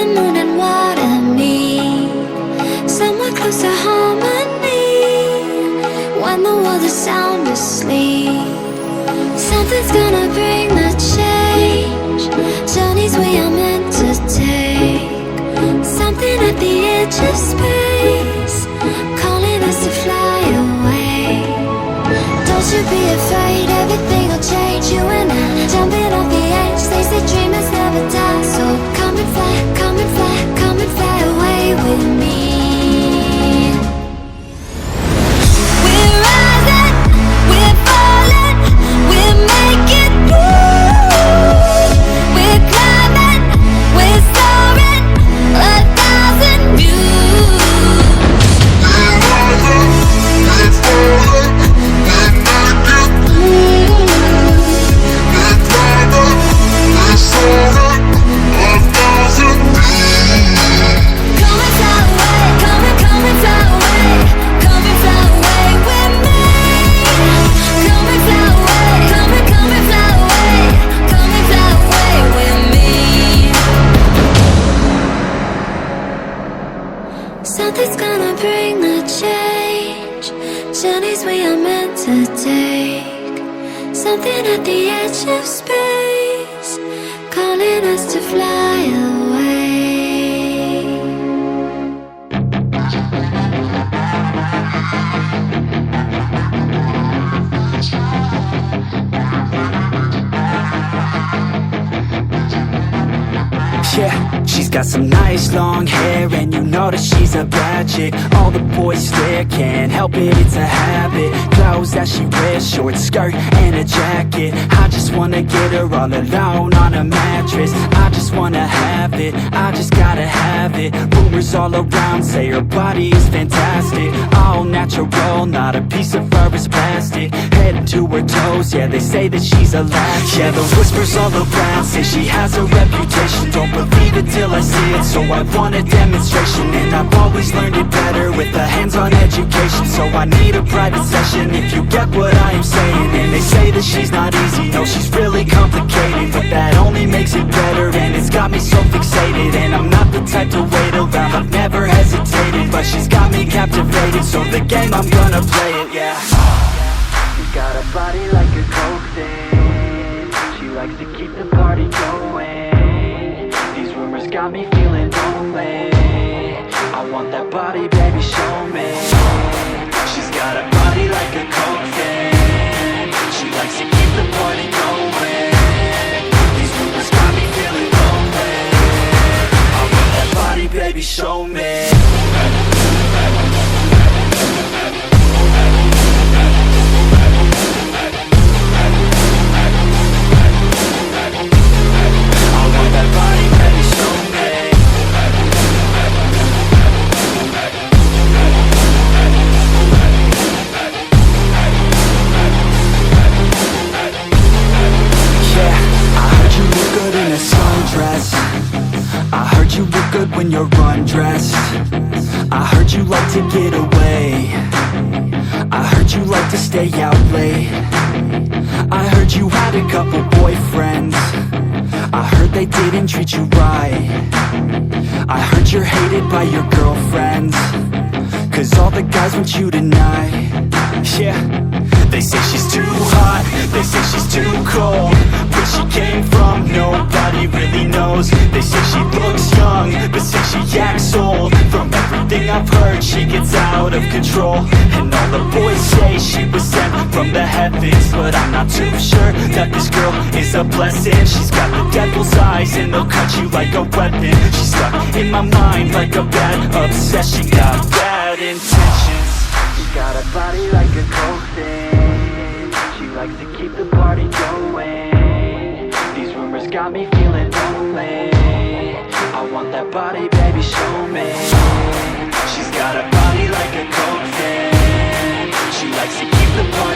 the moon and water meet, somewhere close to harmony. When the world is sound asleep, something's gonna bring the change. Journeys we are meant to take, something at the edge of space, calling us to fly away. Don't you be afraid, everything will change. You and I, jumping off the edge. They say dreamers never die, so come and fly, come and fly, come and fly away with me. We're rising, we're falling, we're making moves. We're climbing, we're soaring, 1,000 views. We're rising, we're falling, we're making moves. We're climbing, we're soaring, 1,000 views. Come and fly away, come and fly away, come and fly away with me. Come and fly away, come and fly away, come and fly away with me. Something's gonna bring the change. Journeys we are meant to take, something at the edge of space, calling us to fly away. Yeah, she's got some nice long hair, and you know that she's a bad chick. All the boys stare, can't help it, it's a habit. Clothes that she wears, short skirt and a jacket. I just wanna get her all alone on a mattress. I just wanna have it, I just gotta have it. Rumors all around say her body is fantastic, all natural, not a piece of fur is plastic. Head to her toes, yeah, they say that she's a latch. Yeah, the whispers all around say she has a reputation. Don't believe it till I see it, so I want a demonstration. And I've always learned it better with a hands-on education, so I need a private session if you get what I am saying. And they say that she's not easy, no, she's really complicated, but that only makes it better, and it's got me so fixated. And I'm not the type to wait around, I've never hesitated, but she's got me captivated, so the game, I'm gonna play it, yeah. She's got a body like a coke thing, she likes to keep the party going. These rumors got me feeling lonely, I want that body, baby, show me. She's got a body like a coke thing, she likes to keep the party going. These rumors got me feeling lonely, I want that body, baby, show me. When you're undressed, I heard you like to get away, I heard you like to stay out late, I heard you had a couple boyfriends, I heard they didn't treat you right, I heard you're hated by your girlfriends, cause all the guys want you tonight. Yeah, they say she's too hot, they say she's too cold, where she came from nobody really knows. They say she looks young, but say she acts old. From everything I've heard, she gets out of control, and all the boys say she was sent from the heavens, but I'm not too sure that this girl is a blessing. She's got the devil's eyes, and they'll cut you like a weapon. She's stuck in my mind like a bad obsession, got bad intentions. She's got a body like a coke thing, she likes to keep the party going. These rumors got me feeling lonely, I want that body, baby, show me. She's got a body like a coke thing, she likes to keep the party